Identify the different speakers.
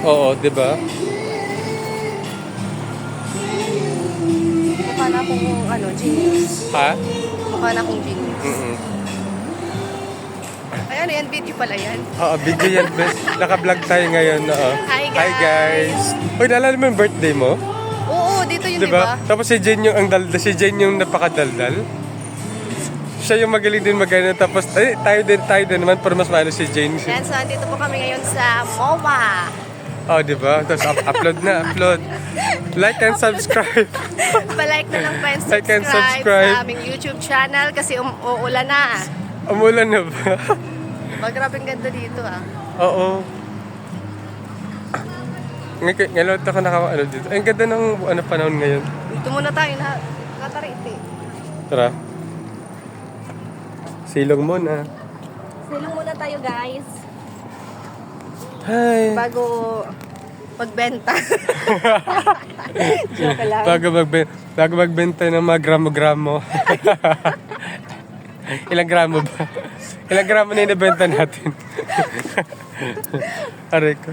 Speaker 1: Oo, di ba?
Speaker 2: Mukha na akong genius.
Speaker 1: Ha?
Speaker 2: Mukha na akong genius.
Speaker 1: Mm-mm.
Speaker 2: Ay, ano yan? Video pala yan.
Speaker 1: Oo, video yan, best. Naka-vlog tayo ngayon, oo.
Speaker 2: Hi,
Speaker 1: Hi, guys. Uy, naalala mo yung birthday mo?
Speaker 2: Oo, dito yun,
Speaker 1: Diba? Tapos si Jen yung ang daldal, si Jen yung napakadaldal. Siya yung magaling din magana, tapos tayo din naman para mas maano si Jen.
Speaker 2: Yan, so andito po kami ngayon sa MOA.
Speaker 1: Oh, diba? Tapos upload. Like and subscribe.
Speaker 2: Pa-like na lang pa and
Speaker 1: Like and
Speaker 2: subscribe
Speaker 1: subscribe.
Speaker 2: sa aming YouTube channel kasi uulan na.
Speaker 1: Umulan na ba?
Speaker 2: Grabe ang ganda dito ah.
Speaker 1: Oo. Ngayon ako naka dito. Ang ganda ng panahon ngayon.
Speaker 2: Dito muna tayo na katarite.
Speaker 1: Tara. Silong muna.
Speaker 2: Silong muna tayo guys.
Speaker 1: Hi.
Speaker 2: Bago magbenta. Joke lang.
Speaker 1: Bago magbenta ng mga gramo-gramo. Ilang gramo ba? Ilang gramo na inibenta natin? Aray ko.